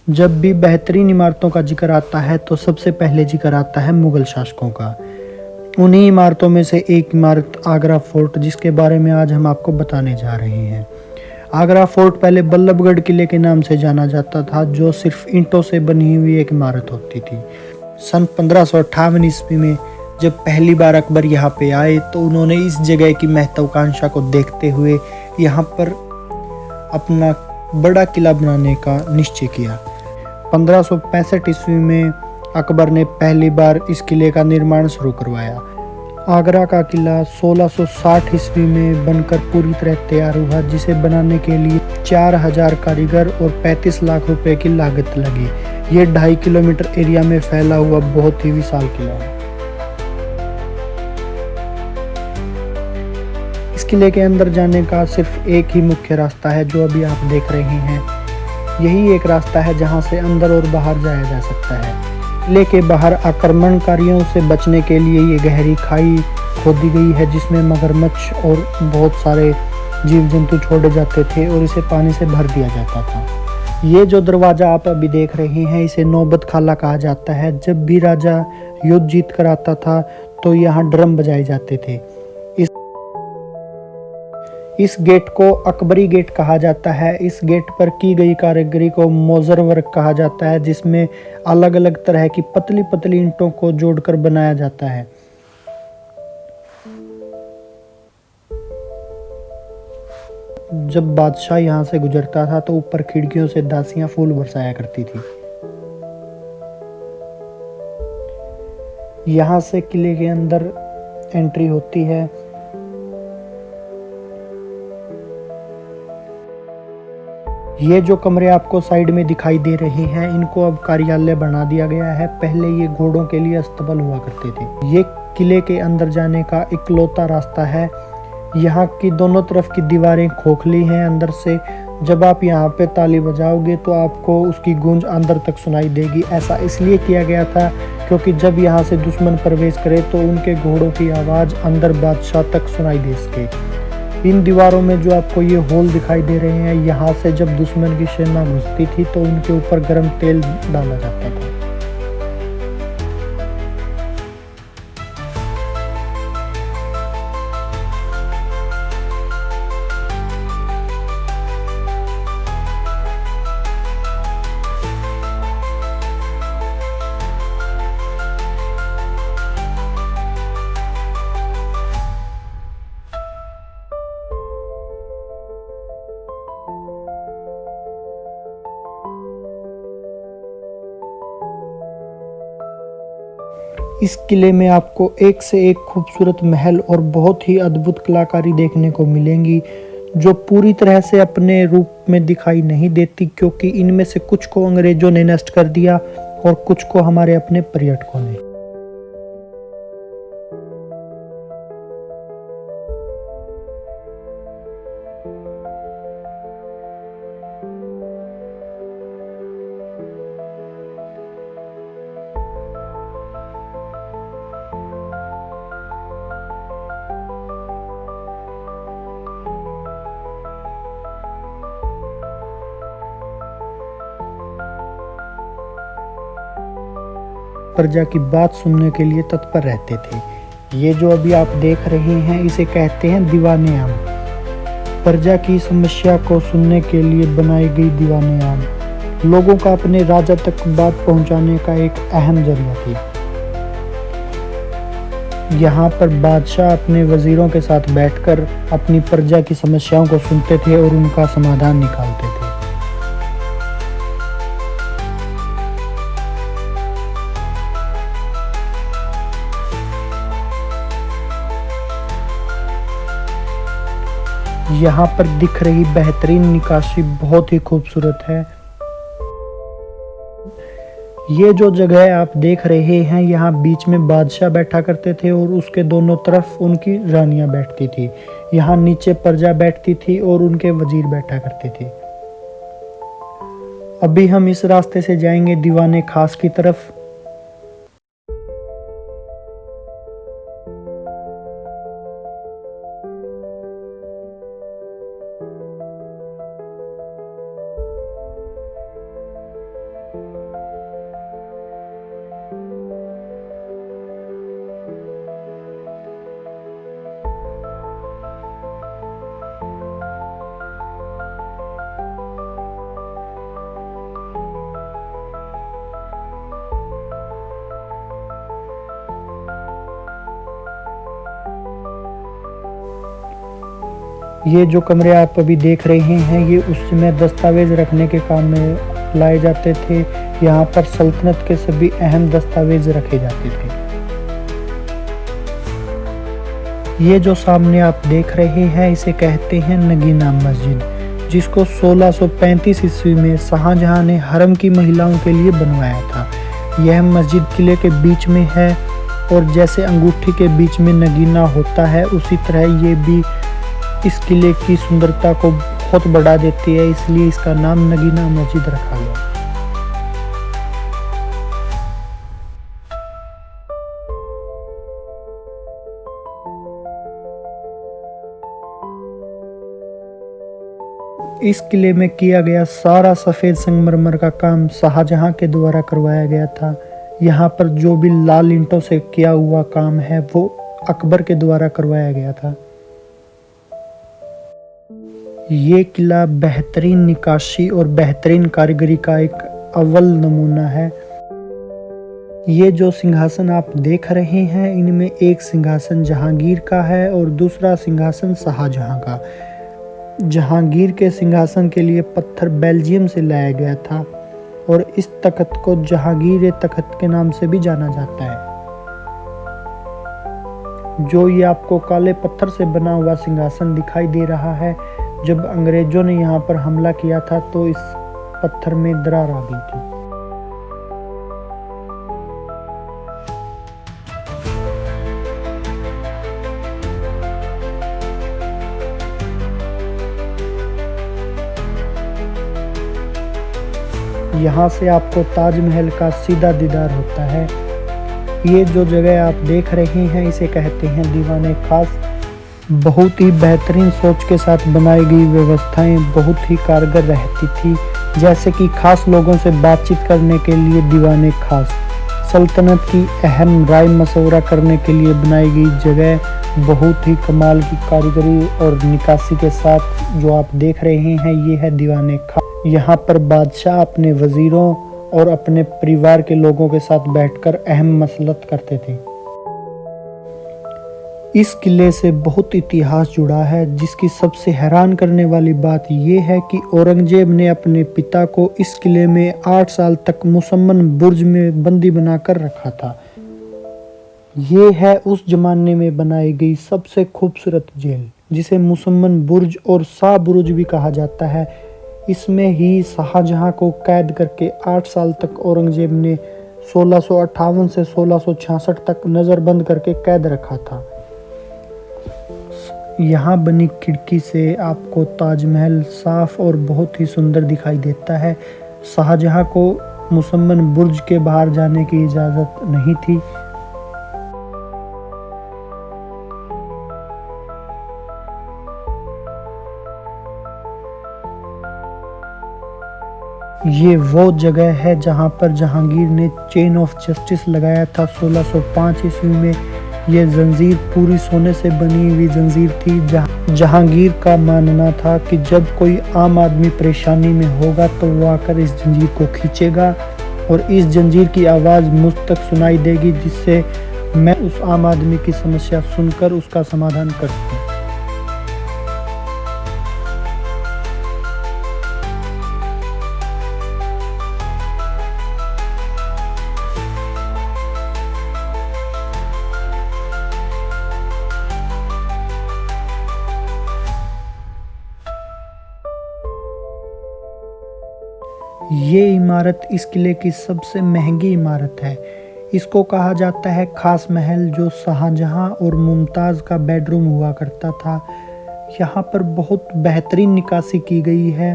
जब भी बेहतरीन इमारतों का जिक्र आता है तो सबसे पहले जिक्र आता है मुगल शासकों का। उन्हीं इमारतों में से एक इमारत आगरा फोर्ट, जिसके बारे में आज हम आपको बताने जा रहे हैं। आगरा फोर्ट पहले बल्लभगढ़ किले के नाम से जाना जाता था, जो सिर्फ ईंटों से बनी हुई एक इमारत होती थी। सन 1558 ईस्वी में जब पहली बार अकबर यहाँ पे आए तो उन्होंने इस जगह की महत्वाकांक्षा को देखते हुए यहाँ पर अपना बड़ा किला बनाने का निश्चय किया। 1565 ईस्वी में अकबर ने पहली बार इस किले का निर्माण शुरू करवाया। आगरा का किला 1660 ईस्वी में बनकर पूरी तरह तैयार हुआ, जिसे बनाने के लिए 4000 कारीगर और 35 लाख रुपए की लागत लगी। ये 2.5 किलोमीटर एरिया में फैला हुआ बहुत ही विशाल किला है। इस किले के अंदर जाने का सिर्फ एक ही मुख्य रास्ता है, जो अभी आप देख रहे हैं। यही एक रास्ता है जहां से अंदर और बाहर जाया जा सकता है। किले के बाहर आक्रमणकारियों से बचने के लिए ये गहरी खाई खोदी गई है, जिसमें मगरमच्छ और बहुत सारे जीव जंतु छोड़े जाते थे और इसे पानी से भर दिया जाता था। ये जो दरवाज़ा आप अभी देख रहे हैं, इसे नौबत खाला कहा जाता है। जब भी राजा युद्ध जीत कर आता था तो यहाँ ड्रम बजाए जाते थे। इस गेट को अकबरी गेट कहा जाता है। इस गेट पर की गई कारीगरी को मोज़र वर्क कहा जाता है, जिसमें अलग अलग तरह की पतली पतली ईंटों को जोड़कर बनाया जाता है। जब बादशाह यहाँ से गुजरता था तो ऊपर खिड़कियों से दासियां फूल बरसाया करती थी। यहाँ से किले के अंदर एंट्री होती है। ये जो कमरे आपको साइड में दिखाई दे रहे हैं, इनको अब कार्यालय बना दिया गया है। पहले ये घोड़ों के लिए अस्तबल हुआ करते थे। ये किले के अंदर जाने का इकलौता रास्ता है। यहाँ की दोनों तरफ की दीवारें खोखली हैं अंदर से। जब आप यहाँ पे ताली बजाओगे तो आपको उसकी गूंज अंदर तक सुनाई देगी। ऐसा इसलिए किया गया था क्योंकि जब यहाँ से दुश्मन प्रवेश करे तो उनके घोड़ों की आवाज़ अंदर बादशाह तक सुनाई दे सके। इन दीवारों में जो आपको ये होल दिखाई दे रहे हैं, यहाँ से जब दुश्मन की सेना घुसती थी तो उनके ऊपर गर्म तेल डाला जाता था। इस किले में आपको एक से एक खूबसूरत महल और बहुत ही अद्भुत कलाकारी देखने को मिलेंगी, जो पूरी तरह से अपने रूप में दिखाई नहीं देती, क्योंकि इनमें से कुछ को अंग्रेजों ने नष्ट कर दिया और कुछ को हमारे अपने पर्यटकों ने। प्रजा की बात सुनने के लिए तत्पर रहते थे। ये जो अभी आप देख रहे हैं, इसे कहते हैं दीवाने आम। प्रजा की समस्या को सुनने के लिए बनाई गई दीवाने आम लोगों का अपने राजा तक बात पहुंचाने का एक अहम जरिया थी। यहाँ पर बादशाह अपने वजीरों के साथ बैठकर अपनी प्रजा की समस्याओं को सुनते थे और उनका समाधान निकालते थे। यहाँ पर दिख रही बेहतरीन निकाशी बहुत ही खूबसूरत है। ये जो जगह आप देख रहे हैं, यहाँ बीच में बादशाह बैठा करते थे और उसके दोनों तरफ उनकी रानियां बैठती थी। यहाँ नीचे प्रजा बैठती थी और उनके वजीर बैठा करते थे। अभी हम इस रास्ते से जाएंगे दीवाने खास की तरफ। ये जो कमरे आप अभी देख रहे हैं ये उस समय दस्तावेज रखने के काम में लाए जाते थे। यहाँ पर सल्तनत के सभी अहम दस्तावेज रखे जाते थे। ये जो सामने आप देख रहे हैं इसे कहते हैं नगीना मस्जिद, जिसको 1635 ईस्वी में शाहजहां ने हरम की महिलाओं के लिए बनवाया था। यह मस्जिद किले के बीच में है और जैसे अंगूठी के बीच में नगीना होता है उसी तरह ये भी इस किले की सुंदरता को बहुत बढ़ा देती है, इसलिए इसका नाम नगीना मस्जिद रखा गया। इस किले में किया गया सारा सफेद संगमरमर का काम शाहजहां के द्वारा करवाया गया था। यहाँ पर जो भी लाल ईंटों से किया हुआ काम है वो अकबर के द्वारा करवाया गया था। ये किला बेहतरीन निकाशी और बेहतरीन कारीगरी का एक अव्वल नमूना है। ये जो सिंहासन आप देख रहे हैं इनमें एक सिंहासन जहांगीर का है और दूसरा सिंहासन शाहजहां का। जहांगीर के सिंहासन के लिए पत्थर बेल्जियम से लाया गया था और इस तख्त को जहांगीर तख्त के नाम से भी जाना जाता है। जो ये आपको काले पत्थर से बना हुआ सिंहासन दिखाई दे रहा है, जब अंग्रेजों ने यहाँ पर हमला किया था तो इस पत्थर में दरार आ गई थी। यहाँ से आपको ताजमहल का सीधा दीदार होता है। ये जो जगह आप देख रहे हैं इसे कहते हैं दीवाने खास। बहुत ही बेहतरीन सोच के साथ बनाई गई व्यवस्थाएं बहुत ही कारगर रहती थी, जैसे कि खास लोगों से बातचीत करने के लिए दीवाने खास, सल्तनत की अहम राय मशवरा करने के लिए बनाई गई जगह बहुत ही कमाल की कारीगरी और निकासी के साथ जो आप देख रहे हैं ये है दीवाने खास। यहाँ पर बादशाह अपने वजीरों और अपने परिवार के लोगों के साथ बैठकर अहम मसलत करते थे। इस किले से बहुत इतिहास जुड़ा है, जिसकी सबसे हैरान करने वाली बात यह है कि औरंगजेब ने अपने पिता को इस किले में 8 साल तक मुसम्मन बुर्ज में बंदी बनाकर रखा था। ये है उस जमाने में बनाई गई सबसे खूबसूरत जेल, जिसे मुसम्मन बुर्ज और शाह बुर्ज भी कहा जाता है। इसमें ही शाहजहां को कैद करके 8 साल तक औरंगजेब ने 1658 से 1666 तक नज़रबंद करके कैद रखा था। यहाँ बनी खिड़की से आपको ताजमहल साफ और बहुत ही सुंदर दिखाई देता है। शाहजहां को मुसम्मन बुर्ज के बाहर जाने की इजाज़त नहीं थी। ये वो जगह है जहाँ पर जहांगीर ने चेन ऑफ जस्टिस लगाया था 1605 ईस्वी में। ये जंजीर पूरी सोने से बनी हुई जंजीर थी। जहांगीर का मानना था कि जब कोई आम आदमी परेशानी में होगा तो वो आकर इस जंजीर को खींचेगा और इस जंजीर की आवाज़ मुझ तक सुनाई देगी, जिससे मैं उस आम आदमी की समस्या सुनकर उसका समाधान कर सकूं। ये इमारत इस किले की सबसे महंगी इमारत है। इसको कहा जाता है खास महल, जो शाहजहां और मुमताज़ का बेडरूम हुआ करता था। यहाँ पर बहुत बेहतरीन निकासी की गई है।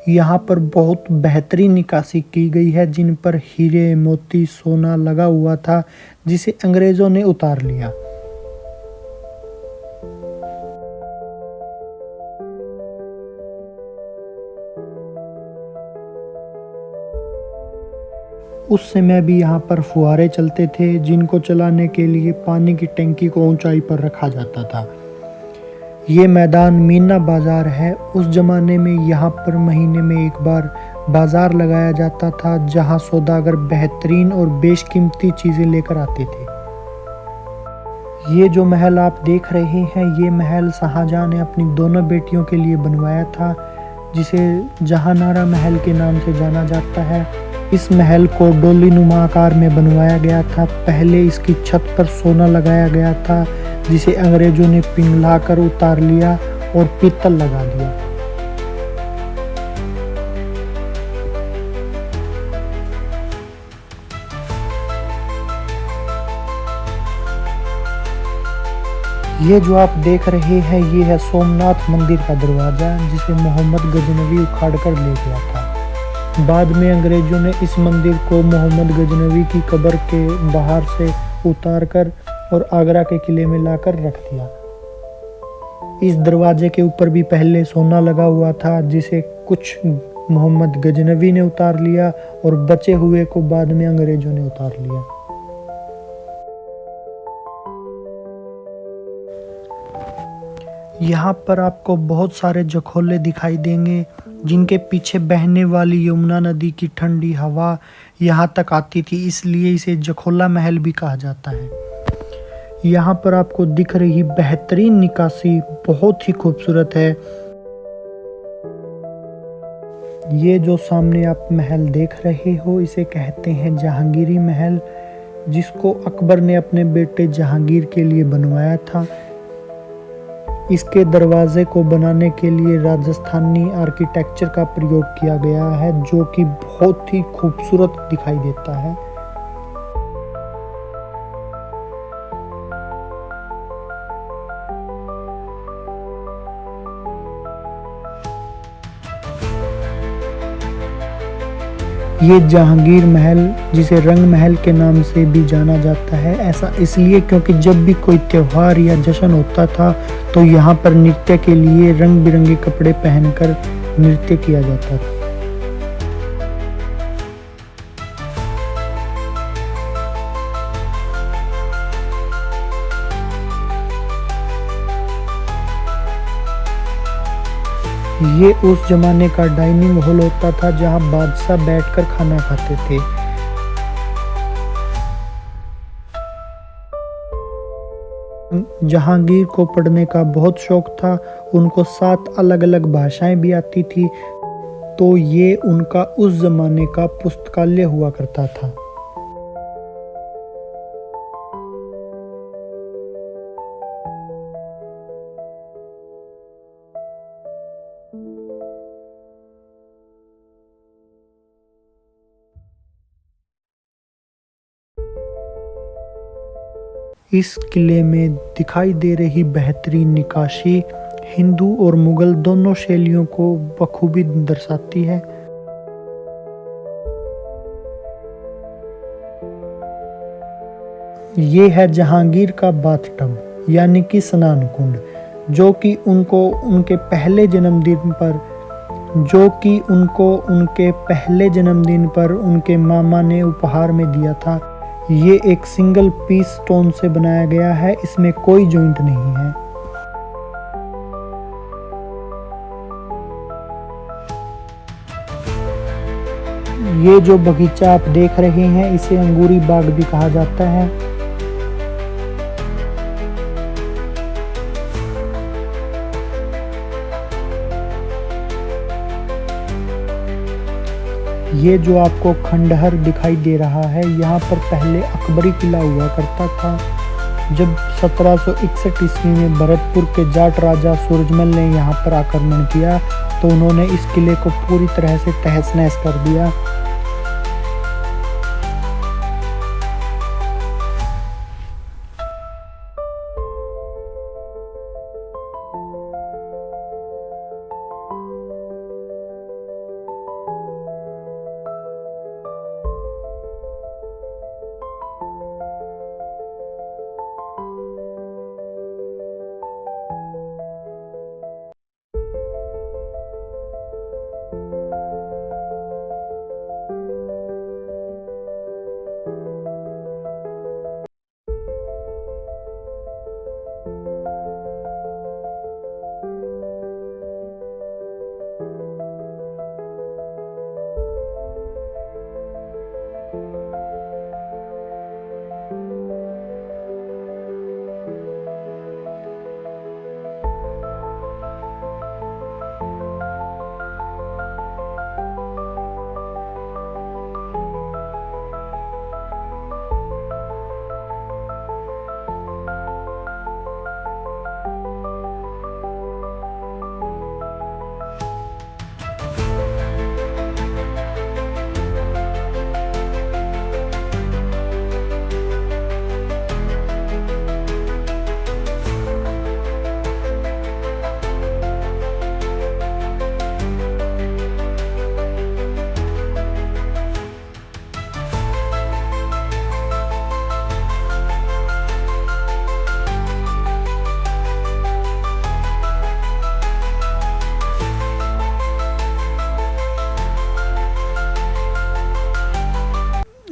यहाँ पर बहुत बेहतरीन निकासी की गई है, जिन पर हीरे मोती सोना लगा हुआ था, जिसे अंग्रेज़ों ने उतार लिया। उस समय भी यहाँ पर फुहारे चलते थे जिनको चलाने के लिए पानी की टंकी को ऊंचाई पर रखा जाता था। ये मैदान मीना बाज़ार है। उस ज़माने में यहाँ पर महीने में एक बार बाज़ार लगाया जाता था जहाँ सौदागर बेहतरीन और बेशकीमती चीज़ें लेकर आते थे। ये जो महल आप देख रहे हैं, ये महल शाहजहां ने अपनी दोनों बेटियों के लिए बनवाया था, जिसे जहांनारा महल के नाम से जाना जाता है। इस महल को डोली नुमा आकार में बनवाया गया था। पहले इसकी छत पर सोना लगाया गया था, जिसे अंग्रेजों ने पिघलाकर उतार लिया और पीतल लगा दिया। ये जो आप देख रहे हैं, ये है सोमनाथ मंदिर का दरवाज़ा, जिसे मोहम्मद गजनवी उखाड़ कर ले गया था। बाद में अंग्रेजों ने इस मंदिर को मोहम्मद गजनवी की कब्र के बाहर से उतार कर और आगरा के किले में लाकर रख दिया। इस दरवाजे के ऊपर भी पहले सोना लगा हुआ था, जिसे कुछ मोहम्मद गजनवी ने उतार लिया और बचे हुए को बाद में अंग्रेजों ने उतार लिया। यहाँ पर आपको बहुत सारे जखोले दिखाई देंगे, जिनके पीछे बहने वाली यमुना नदी की ठंडी हवा यहाँ तक आती थी, इसलिए इसे जखोला महल भी कहा जाता है। यहाँ पर आपको दिख रही बेहतरीन निकासी बहुत ही खूबसूरत है। ये जो सामने आप महल देख रहे हो, इसे कहते हैं जहांगीरी महल, जिसको अकबर ने अपने बेटे जहांगीर के लिए बनवाया था। इसके दरवाजे को बनाने के लिए राजस्थानी आर्किटेक्चर का प्रयोग किया गया है, जो कि बहुत ही खूबसूरत दिखाई देता है। ये जहांगीर महल, जिसे रंग महल के नाम से भी जाना जाता है, ऐसा इसलिए क्योंकि जब भी कोई त्योहार या जश्न होता था तो यहाँ पर नृत्य के लिए रंग बिरंगे कपड़े पहनकर नृत्य किया जाता था। ये उस जमाने का डाइनिंग हॉल होता था जहाँ बादशाह बैठकर खाना खाते थे। जहांगीर को पढ़ने का बहुत शौक था। उनको 7 अलग-अलग भाषाएं भी आती थी, तो ये उनका उस जमाने का पुस्तकालय हुआ करता था। इस किले में दिखाई दे रही बेहतरीन निकाशी हिंदू और मुगल दोनों शैलियों को बखूबी दर्शाती है। ये है जहांगीर का बाथटब, यानी कि स्नान कुंड, जो कि उनको उनके पहले जन्मदिन पर उनके मामा ने उपहार में दिया था। ये एक सिंगल पीस स्टोन से बनाया गया है, इसमें कोई जॉइंट नहीं है। ये जो बगीचा आप देख रहे हैं, इसे अंगूरी बाग भी कहा जाता है। ये जो आपको खंडहर दिखाई दे रहा है, यहाँ पर पहले अकबरी किला हुआ करता था। जब 1761 ईस्वी में भरतपुर के जाट राजा सूरजमल ने यहाँ पर आक्रमण किया, तो उन्होंने इस किले को पूरी तरह से तहस नहस कर दिया।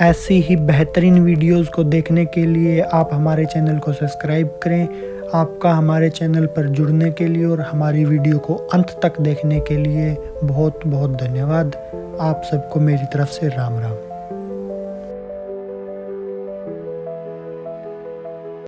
ऐसी ही बेहतरीन वीडियोस को देखने के लिए आप हमारे चैनल को सब्सक्राइब करें। आपका हमारे चैनल पर जुड़ने के लिए और हमारी वीडियो को अंत तक देखने के लिए बहुत बहुत धन्यवाद। आप सबको मेरी तरफ से राम राम।